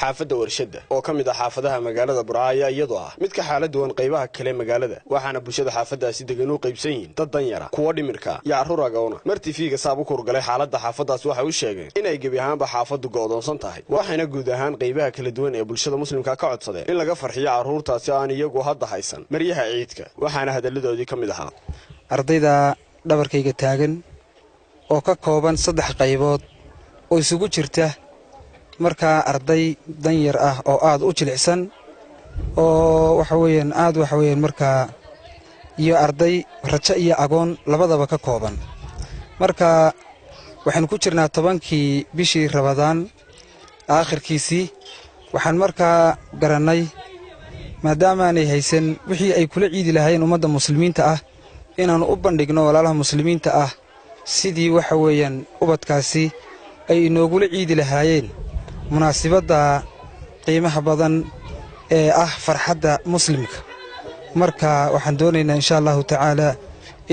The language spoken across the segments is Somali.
xaafadda warshada oo ka mid ah xaafadaha magaalada Burcaya iyadoo ah mid ka xaalad weyn qaybaha kale magaalada waxaana bulshada xaafadaasi degan u qaybsan yihiin dad danyara kuwa dhimirka iyo caruur agoona martifiga saab u kurgalay xaaladda xaafadaas waxa uu sheegay inay gabi ahaanba xaafadu go'doonsan tahay waxayna guud ahaan qaybaha kala duwan ee bulshada muslimka ka codsadeen in laga farxiyo caruurtaasi aan iyagu hadda haysan maryaha ciidka waxaana hadaladoodii ka mid ahaa ardayda dhabarkayga taagan oo ka kooban 3 qaybood oo isugu jirta marka arday danyar ah oo aad u jilicsan oo waxa weeyaan marka iyo arday raja iyo agoon labadaba ka kooban marka waxaan ku jirnaa 10kii bishii Ramadaan aakhirkiisii waxaan marka garanay maadaama aanay haysan wixii ay kula ciidi lahaayeen ummadda muslimiinta ah inaan u bandhigno walaalaha muslimiinta ah sidii waxa weeyaan ubadkaasi ay inoogula ciidi lahaayeen munaasabada qiimaha badan ee ah farxadda muslimka marka waxaan doonaynaa insha Allah ta'ala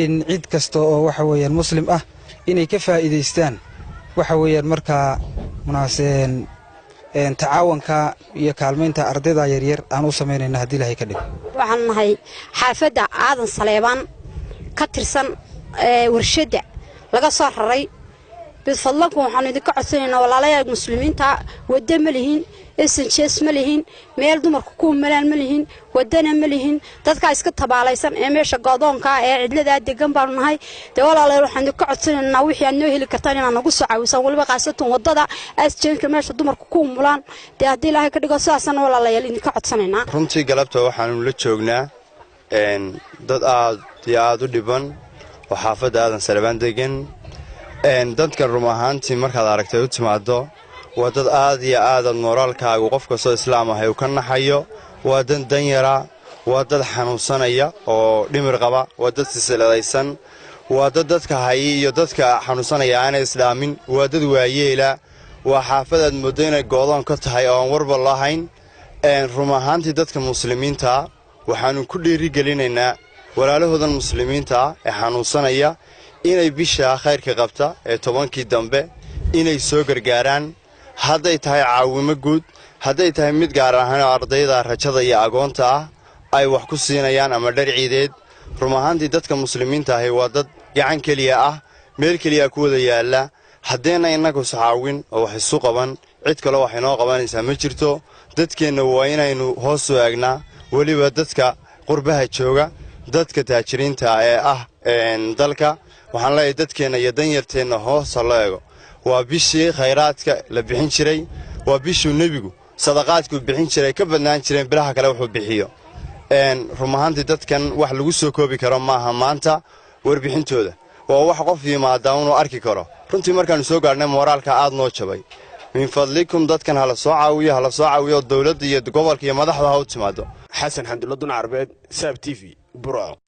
in cid kasto oo waxa weeyaan muslim ah inay ka faa'iideystaan waxa weeyaan marka munaasabeen تعاونك iyo kaalmeynta ardayda yaryar aan u sameynayna hadii Ilaahay ka dhigo waxaan nahay xaafada aadan Saleebaan ka tirsan warshada laga soo raray bifadlanku waxaan idinka codsanaynaa walaalayaal muslimiinta wada ma lihiin SNCS ma lihiin meel dumarku ku malaan ma lihiin wadana ma lihiin dadka iska tabaalaysan ee meesha go'doonka ee cidlada degan baan nahay walaalayaal waxaan idinka codsanaynaa wixii aad noo heli kartaan inaan nagu soo caawisan waliba qaasatan wadada SNCS meesha dumarku ku mulaan hadii Ilaahay ka dhigo saasan walaalayaal idinka codsanaynaa runtii galabta waxaan la joognaa dad aad u dhiban oo xaafada aadan Saleebaan degan dadka rumahaantii markaad aragtay u timaado waa dad aad iyo aad moraalkaagu qofka soo islaam ah uu ka naxayo waa dad danyara waa dad xanuunsanaya oo dhimir qaba waa dad silsiladaysan waa dadka hay iyo dadka xanuunsanaya aan islaamin waa dad waayeela waa xaafadaad moodo inay go'doon ka tahay oo aan warba lahayn rumahaantii dadka muslimiinta waxaanu ku dhiirigelinaynaa walaalahoodan muslimiinta ee xanuunsanaya inay bisha khayrka qabta ee 10kii dambe inay soo gargaaraan hadday tahay caawimo guud hadday tahay mid gaar ahaan ardayda rajada iyo agoonta ah ay wax ku siinayaan ama dhar ciideed rumahaantii dadka muslimiinta ah waa dad gacan kaliya ah meel kaliya ku wada yaala hadeena inagu saxaawin oo wax isu qaban cid kale wax inoo qabanaysa ma jirto dadkeena waa inaynu hoos u eegnaa waliba dadka qurbaha jooga dadka taajiriinta ee ah dalka waxaan leeyahay dadkeena iyo danyarteena hoos loo eego waa bishii khayraadka la bixin jiray waa bishii nabigu sadaqaadku bixin jiray ka badnaan jireen bilaha kale wuxuu bixiyo rumahaantii dadkan wax lagu soo koobi karo maaha maanta warbixintooda waa wax qof yimaada uu arki karo runtii markaan soo gaarnay moraalka aad noo jabay min fadlikum dadkan hala soo caawiyo dawladda iyo gobolka iyo madaxda ha u timaado xasan xamdulla dun Arbeed SAB TV Burco